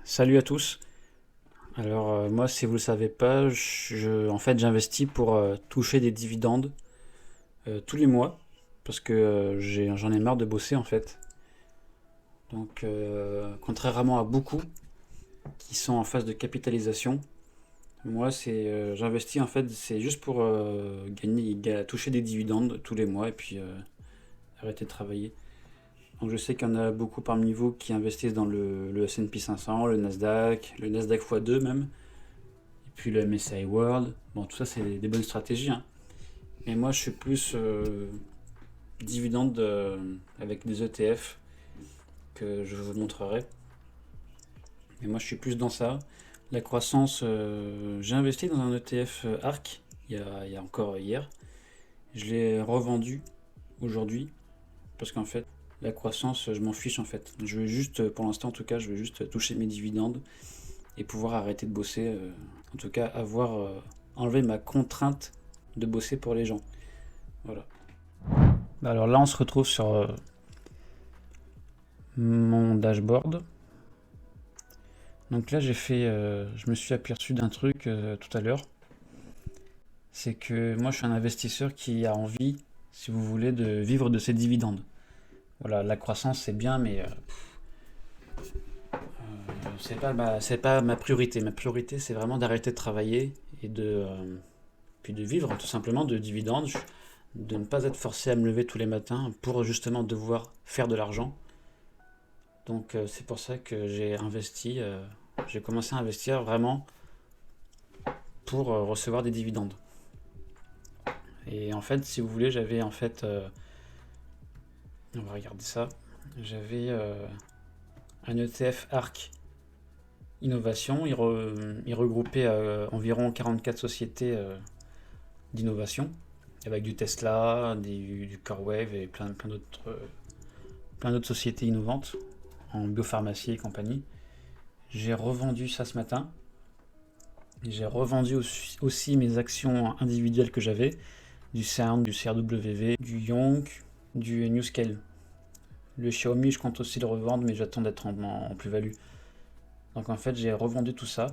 Salut à tous. Alors moi, si vous le savez pas, en fait, j'investis pour toucher des dividendes tous les mois parce que j'en ai marre de bosser en fait. Donc, contrairement à beaucoup qui sont en phase de capitalisation, moi, j'investis en fait, c'est juste pour toucher des dividendes tous les mois et puis arrêter de travailler. Donc, je sais qu'il y en a beaucoup parmi vous qui investissent dans le S&P 500, le Nasdaq x2 même. Et puis le MSCI World. Bon, tout ça, c'est des bonnes stratégies, hein. Mais moi, je suis plus dividende avec des ETF que je vous montrerai. Mais moi, je suis plus dans ça. La croissance, j'ai investi dans un ETF ARC il y a encore hier. Je l'ai revendu aujourd'hui parce qu'en fait, la croissance, je m'en fiche en fait. Je veux juste, pour l'instant en tout cas, je veux juste toucher mes dividendes et pouvoir arrêter de bosser. En tout cas, enlever ma contrainte de bosser pour les gens. Voilà. Alors là, on se retrouve sur mon dashboard. Donc là, je me suis aperçu d'un truc tout à l'heure. C'est que moi, je suis un investisseur qui a envie, si vous voulez, de vivre de ses dividendes. Voilà, la croissance, c'est bien, mais c'est pas ma priorité. Ma priorité, c'est vraiment d'arrêter de travailler et puis de vivre tout simplement de dividendes, de ne pas être forcé à me lever tous les matins pour justement devoir faire de l'argent. Donc c'est pour ça que j'ai commencé à investir vraiment pour recevoir des dividendes. Et en fait, si vous voulez, on va regarder ça, j'avais un ETF ARC Innovation, il regroupait environ 44 sociétés d'innovation, avec du Tesla, du CoreWave et plein d'autres sociétés innovantes en biopharmacie et compagnie. J'ai revendu ça ce matin. J'ai revendu aussi mes actions individuelles que j'avais, du CERN, du CRWV, du Yonk, du NewScale. Le Xiaomi, je compte aussi le revendre, mais j'attends d'être en plus-value. Donc en fait, j'ai revendu tout ça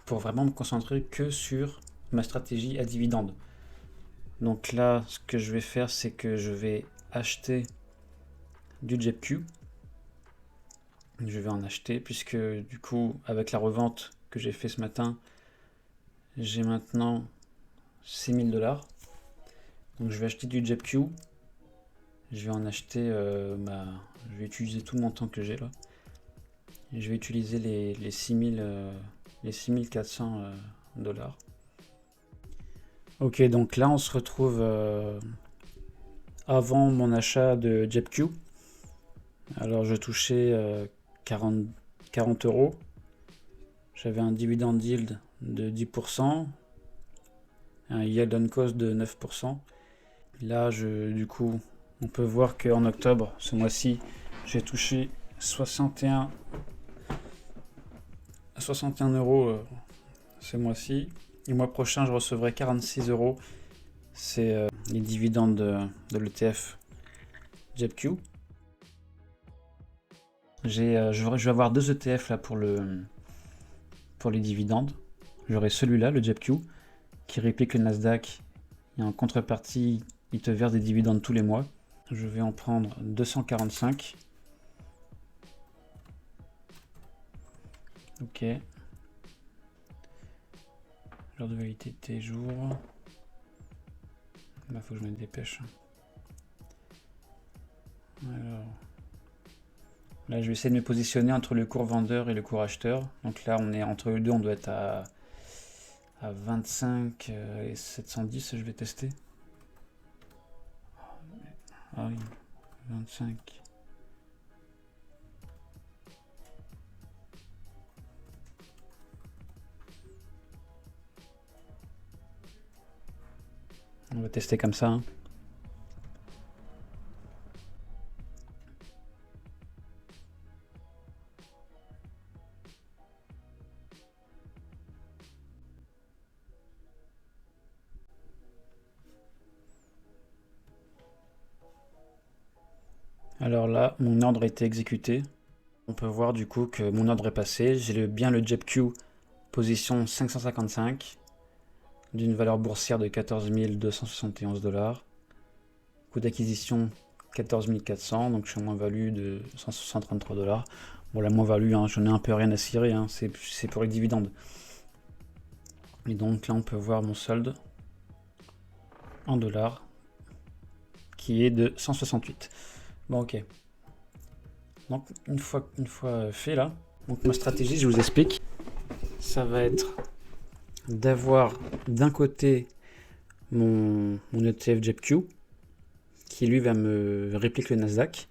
pour vraiment me concentrer que sur ma stratégie à dividende. Donc là, ce que je vais faire, c'est que je vais acheter du JEPQ. Je vais en acheter puisque du coup, avec la revente que j'ai fait ce matin, j'ai maintenant 6000 $. Donc je vais acheter du JEPQ. Je vais en acheter, je vais utiliser tout le montant que j'ai là. Et je vais utiliser les 6400 dollars. Ok, donc là on se retrouve avant mon achat de JEPQ. Alors je touchais 40 euros. J'avais un dividend yield de 10%, un yield on cost de 9%. Là, du coup, on peut voir qu'en octobre, ce mois-ci, j'ai touché 61 euros ce mois-ci. Et le mois prochain, je recevrai 46 euros. C'est les dividendes de l'ETF JEPQ. Je vais avoir deux ETF là pour les dividendes. J'aurai celui-là, le JEPQ, qui réplique le Nasdaq. Et en contrepartie, il te verse des dividendes tous les mois. Je vais en prendre 245. Ok. L'heure de validité jour. Là, faut que je me dépêche. Alors. Là, je vais essayer de me positionner entre le cours vendeur et le cours acheteur. Donc là, on est entre les deux, on doit être à 25 et 710, je vais tester. Ah oui, 25. On va tester comme ça, hein. Alors là, mon ordre a été exécuté. On peut voir du coup que mon ordre est passé. J'ai bien le JEPQ position 555 d'une valeur boursière de 14 271 $. Coût d'acquisition 14 400, donc je suis en moins-value de 133 $. Bon, la moins-value, hein, j'en ai un peu rien à cirer, hein, c'est pour les dividendes. Et donc là, on peut voir mon solde en dollars qui est de 168. Bon, ok. Donc, une fois fait là, donc ma stratégie, je vous explique. Ça va être d'avoir d'un côté mon ETF JEPQ qui lui va me répliquer le Nasdaq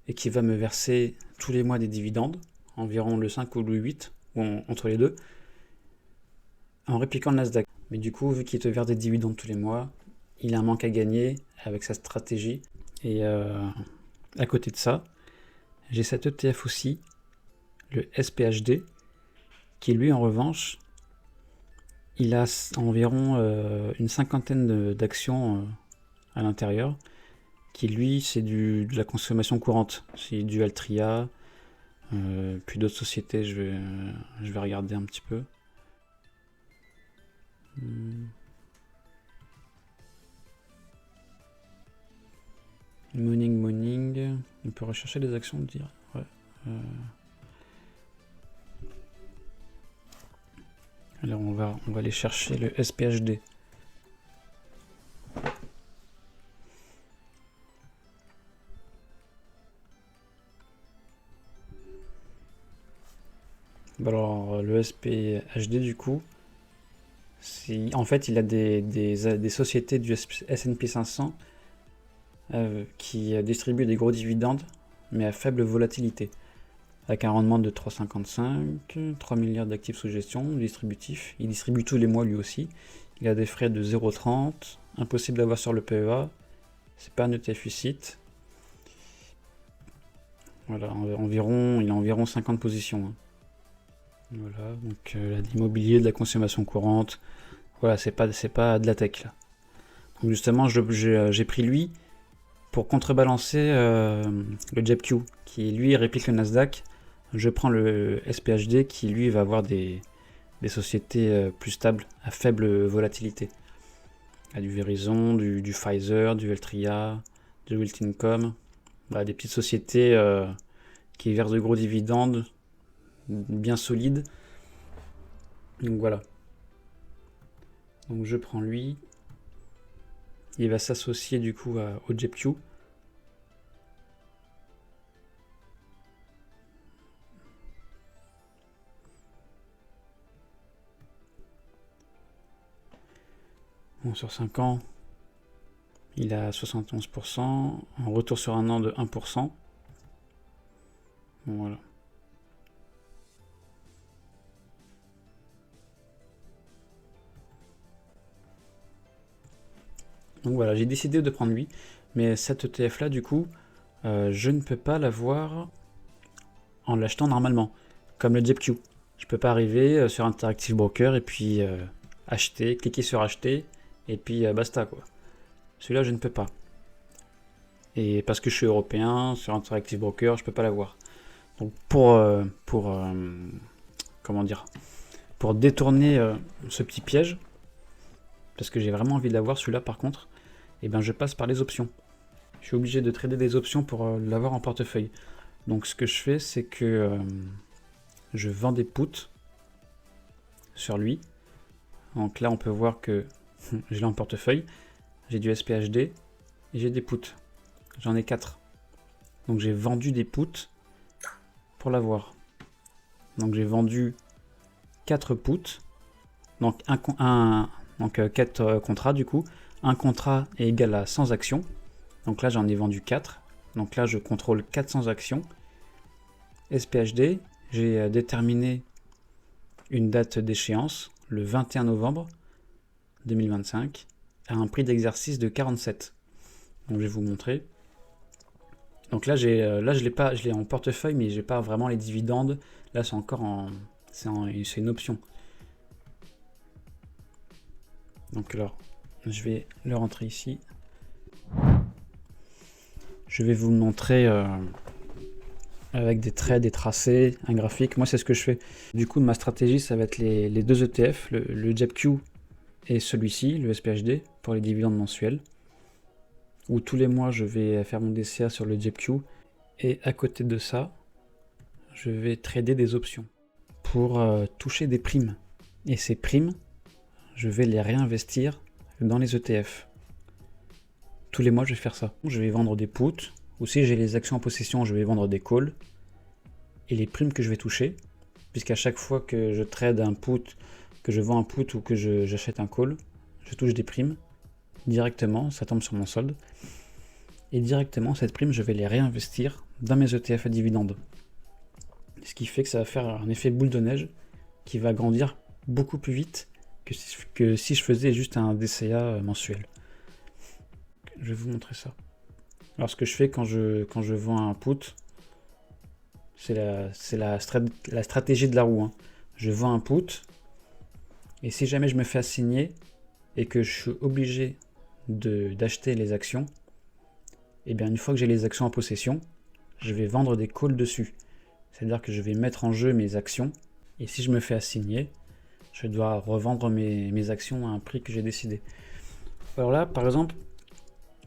et qui va me verser tous les mois des dividendes, environ le 5 ou le 8, ou entre les deux, en répliquant le Nasdaq. Mais du coup, vu qu'il te verse des dividendes tous les mois, il a un manque à gagner avec sa stratégie. Et à côté de ça, j'ai cet ETF aussi, le SPHD, qui lui en revanche, il a environ une cinquantaine d'actions à l'intérieur, qui lui c'est de la consommation courante, c'est du Altria, puis d'autres sociétés, je vais regarder un petit peu. Morning, on peut rechercher les actions, dire. Ouais. Alors on va aller chercher le SPHD. Alors le SPHD du coup, en fait il a des sociétés du S&P 500 qui distribuent des gros dividendes mais à faible volatilité, avec un rendement de 3,55, 3 milliards d'actifs sous gestion, distributif. Il distribue tous les mois lui aussi. Il a des frais de 0,30, impossible d'avoir sur le PEA, c'est pas un ETF UCITS. Voilà, il a environ 50 positions. Hein. Voilà, donc l'immobilier, de la consommation courante, voilà, c'est pas de la tech là. Donc justement, j'ai pris lui pour contrebalancer le JEPQ, qui lui réplique le Nasdaq. Je prends le SPHD qui lui va avoir des sociétés plus stables, à faible volatilité. Il y a du Verizon, du Pfizer, du Altria, du Wiltincom, voilà, des petites sociétés qui versent de gros dividendes, bien solides. Donc voilà. Donc je prends lui. Il va s'associer du coup au JEPQ. Bon, sur 5 ans, il a 71%, en retour sur un an de 1%. Bon, voilà. Donc voilà, j'ai décidé de prendre lui, mais cette ETF là du coup, je ne peux pas l'avoir en l'achetant normalement, comme le JEPQ. Je peux pas arriver sur Interactive Broker et puis acheter, cliquer sur acheter et puis basta quoi. Celui-là je ne peux pas. Et parce que je suis européen, sur Interactive Broker, je peux pas l'avoir. Donc comment dire, pour détourner ce petit piège, parce que j'ai vraiment envie de l'avoir celui-là par contre, et ben je passe par les options. Je suis obligé de trader des options pour l'avoir en portefeuille. Donc ce que je fais, c'est que je vends des puts sur lui. Donc là on peut voir que je l'ai en portefeuille. J'ai du SPHD et j'ai des puts. J'en ai 4. Donc j'ai vendu des puts pour l'avoir. Donc j'ai vendu 4 puts. Donc 4 contrats du coup. Un contrat est égal à 100 actions. Donc là j'en ai vendu 4. Donc là je contrôle 400 actions. SPHD, j'ai déterminé une date d'échéance, le 21 novembre 2025, à un prix d'exercice de 47. Donc je vais vous montrer. Donc là, je l'ai en portefeuille, mais j'ai pas vraiment les dividendes. Là, c'est encore c'est une option. Donc alors, je vais le rentrer ici. Je vais vous montrer avec des traits, des tracés, un graphique. Moi, c'est ce que je fais. Du coup, ma stratégie, ça va être les deux ETF, le JEPQ et celui-ci, le SPHD, pour les dividendes mensuels, où tous les mois, je vais faire mon DCA sur le JEPQ, et à côté de ça, je vais trader des options pour toucher des primes. Et ces primes, je vais les réinvestir dans les ETF. Tous les mois, je vais faire ça. Je vais vendre des puts, ou si j'ai les actions en possession, je vais vendre des calls. Et les primes que je vais toucher, puisqu'à chaque fois que je trade un put, que je vends un put ou que j'achète un call, je touche des primes directement, ça tombe sur mon solde. Et directement, cette prime, je vais les réinvestir dans mes ETF à dividendes. Ce qui fait que ça va faire un effet boule de neige qui va grandir beaucoup plus vite que si je faisais juste un DCA mensuel. Je vais vous montrer ça. Alors ce que je fais quand je vends un put, c'est la stratégie de la roue. Hein. Je vends un put, et si jamais je me fais assigner et que je suis obligé d'acheter les actions, et bien une fois que j'ai les actions en possession, je vais vendre des calls dessus. C'est-à-dire que je vais mettre en jeu mes actions, et si je me fais assigner, je dois revendre mes actions à un prix que j'ai décidé. Alors là, par exemple,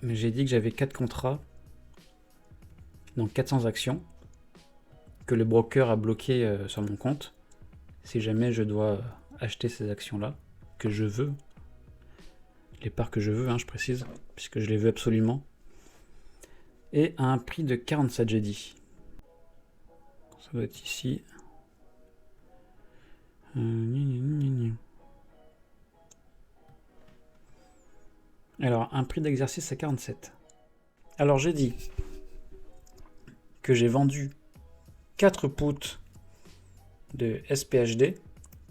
j'ai dit que j'avais 4 contrats, donc 400 actions, que le broker a bloqué sur mon compte. Si jamais je dois acheter ces actions-là, que je veux, les parts que je veux, hein, je précise, puisque je les veux absolument, et à un prix de 47, j'ai dit. Ça doit être ici. Alors, un prix d'exercice à 47. Alors, j'ai dit que j'ai vendu 4 puts de SPHD,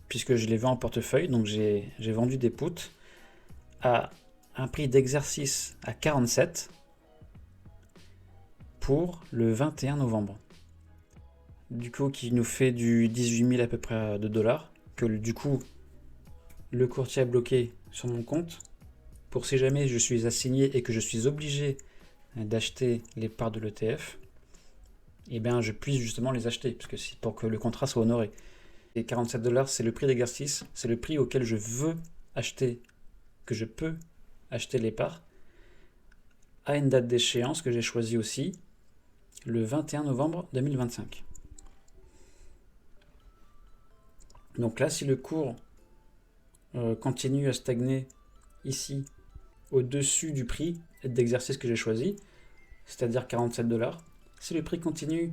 puisque je les vends en portefeuille, donc j'ai vendu des puts à un prix d'exercice à 47 pour le 21 novembre. Du coup, qui nous fait du 18 000 à peu près de dollars, que du coup, le courtier a bloqué sur mon compte, pour si jamais je suis assigné et que je suis obligé d'acheter les parts de l'ETF, et bien je puisse justement les acheter, parce que pour que le contrat soit honoré. Et 47 dollars, c'est le prix d'exercice, c'est le prix auquel je veux acheter, que je peux acheter les parts, à une date d'échéance que j'ai choisie aussi, le 21 novembre 2025. Donc là, si le cours continue à stagner ici, au-dessus du prix d'exercice que j'ai choisi, c'est-à-dire 47 dollars, si le prix continue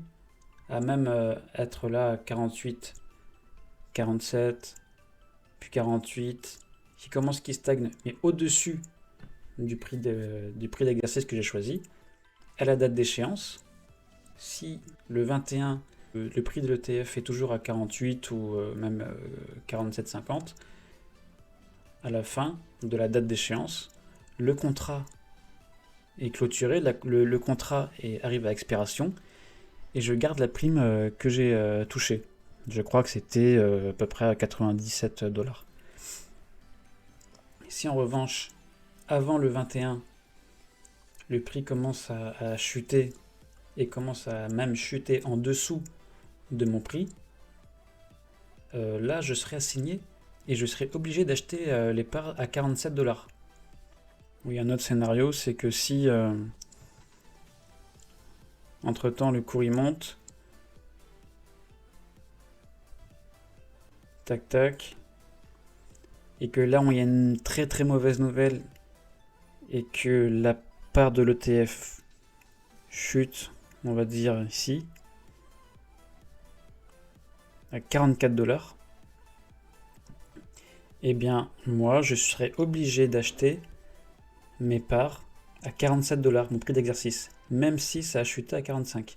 à même être là à 48, 47, puis 48, qui stagne, mais au-dessus du prix d'exercice que j'ai choisi, à la date d'échéance, si le 21, le prix de l'ETF est toujours à 48 ou même 47,50, à la fin de la date d'échéance, le contrat est clôturé, le contrat arrive à expiration, et je garde la prime que j'ai touchée. Je crois que c'était à peu près à 97 dollars. Si en revanche, avant le 21, le prix commence à chuter et commence à même chuter en dessous de mon prix, là je serai assigné et je serai obligé d'acheter les parts à 47 dollars. Oui, un autre scénario, c'est que si entre temps le cours il monte, tac tac, et que là il y a une très très mauvaise nouvelle et que la part de l'ETF chute, on va dire ici, à 44 dollars, eh bien moi je serai obligé d'acheter mes parts à 47 dollars, mon prix d'exercice, même si ça a chuté à 45.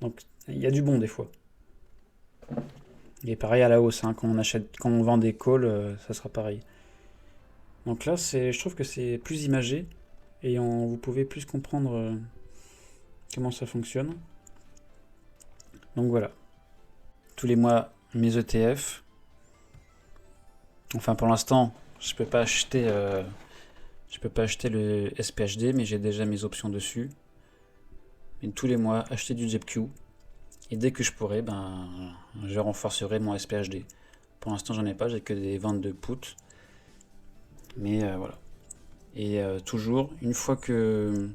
Donc il y a du bon des fois. Et pareil à la hausse, hein, quand on vend des calls, ça sera pareil. Donc là, je trouve que c'est plus imagé et vous pouvez plus comprendre comment ça fonctionne. Donc voilà. Tous les mois, mes ETF. Enfin, pour l'instant, je peux pas acheter le SPHD, mais j'ai déjà mes options dessus. mais tous les mois acheter du JEPQ. Et dès que je pourrai, je renforcerai mon SPHD. Pour l'instant, j'en ai pas, j'ai que des ventes de put. Mais voilà. Et toujours, une fois que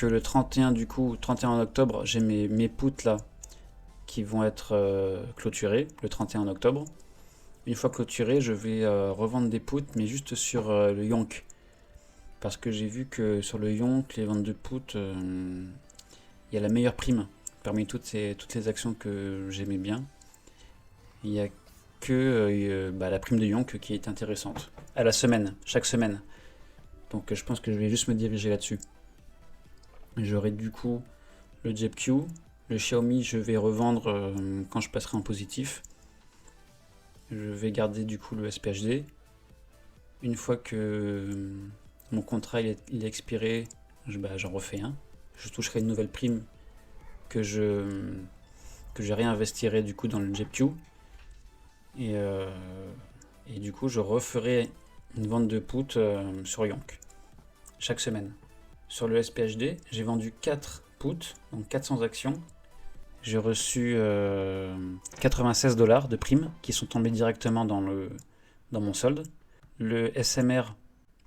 le 31 octobre, j'ai mes puts là qui vont être clôturés le 31 octobre. Une fois clôturés, je vais revendre des puts, mais juste sur le Yonk. Parce que j'ai vu que sur le Yonk, les ventes de puts, il y a la meilleure prime parmi toutes les actions que j'aimais bien. Il n'y a que la prime de Yonk qui est intéressante. À la semaine, chaque semaine. Donc je pense que je vais juste me diriger là-dessus. J'aurai du coup le JEPQ. Le Xiaomi, je vais revendre quand je passerai en positif. Je vais garder du coup le SPHD. Une fois que mon contrat il est expiré, j'en refais un. Je toucherai une nouvelle prime que je réinvestirai du coup dans le JEPQ. Et du coup, je referai une vente de put sur Yonk chaque semaine. Sur le SPHD, j'ai vendu 4 puts, donc 400 actions. J'ai reçu 96 $ de primes qui sont tombées directement dans mon solde. Le SMR,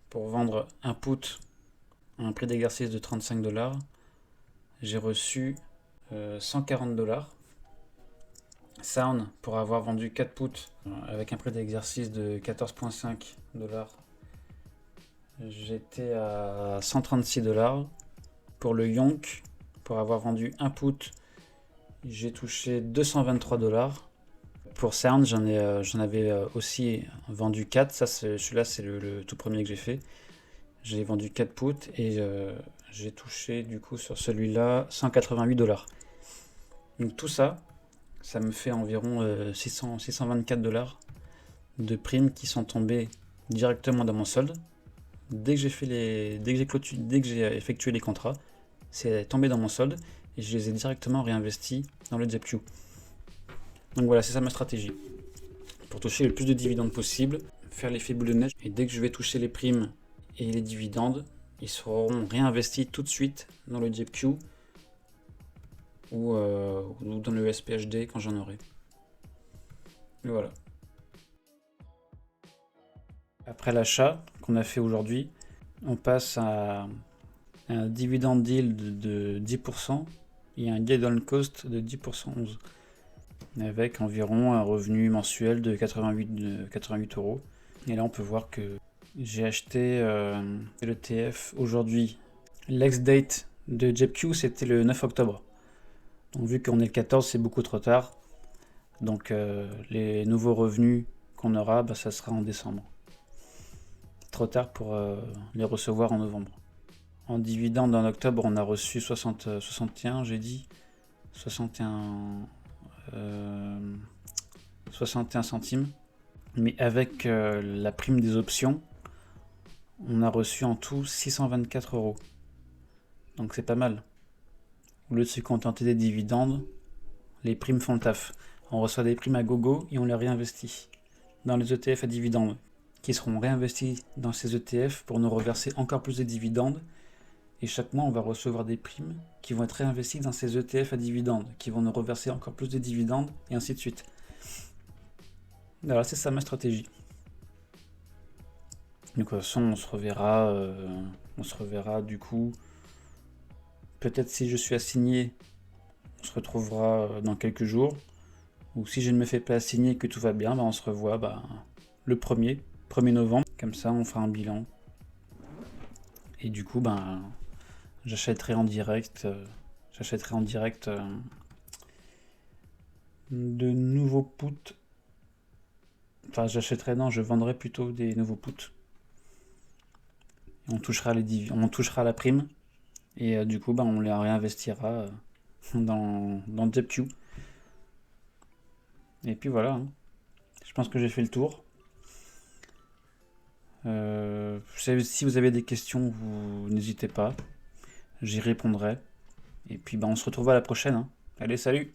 pour vendre un put à un prix d'exercice de 35 $, j'ai reçu 140 $. Sound, pour avoir vendu 4 puts avec un prix d'exercice de 14,5 $, j'étais à 136 $. Pour le Yonk, pour avoir vendu un put, j'ai touché 223 $. Pour Sound, j'en avais aussi vendu 4. Celui-là, c'est le tout premier que j'ai fait. J'ai vendu 4 puts et j'ai touché du coup sur celui-là 188 $. Donc tout ça, ça me fait environ 624 $ de primes qui sont tombées directement dans mon solde. Dès que j'ai effectué les contrats, c'est tombé dans mon solde et je les ai directement réinvestis dans le JEPQ. Donc voilà, c'est ça ma stratégie. Pour toucher le plus de dividendes possible, faire l'effet boule de neige, et dès que je vais toucher les primes et les dividendes, ils seront réinvestis tout de suite dans le JEPQ ou dans le SPHD quand j'en aurai. Et voilà. Après l'achat qu'on a fait aujourd'hui, on passe à un dividende yield de 10% et un yield on cost de 10% 11, avec environ un revenu mensuel de 88 €. Et là on peut voir que j'ai acheté l'ETF aujourd'hui. L'ex-date de JEPQ c'était le 9 octobre. Donc vu qu'on est le 14, c'est beaucoup trop tard. Donc les nouveaux revenus qu'on aura, ça sera en décembre. Trop tard pour les recevoir en novembre. En dividende en octobre, on a reçu 61, j'ai dit 61 centimes. Mais avec la prime des options, on a reçu en tout 624 €. Donc c'est pas mal. Au lieu de se contenter des dividendes, les primes font le taf. On reçoit des primes à gogo et on les réinvestit dans les ETF à dividendes, qui seront réinvestis dans ces ETF pour nous reverser encore plus de dividendes. Et chaque mois, on va recevoir des primes qui vont être réinvesties dans ces ETF à dividendes, qui vont nous reverser encore plus de dividendes, et ainsi de suite. Voilà, c'est ça ma stratégie. De toute façon, on se reverra du coup. Peut-être si je suis assigné, on se retrouvera dans quelques jours. Ou si je ne me fais pas assigner et que tout va bien, on se revoit le 1er novembre. Comme ça, on fera un bilan. Et du coup, j'achèterai en direct de nouveaux puts. Enfin, je vendrai plutôt des nouveaux puts. On touchera la prime. Et du coup, on les réinvestira dans le JEPQ. Et puis voilà. Hein. Je pense que j'ai fait le tour. Si vous avez des questions, vous n'hésitez pas. J'y répondrai. Et puis on se retrouve à la prochaine. Hein. Allez, salut!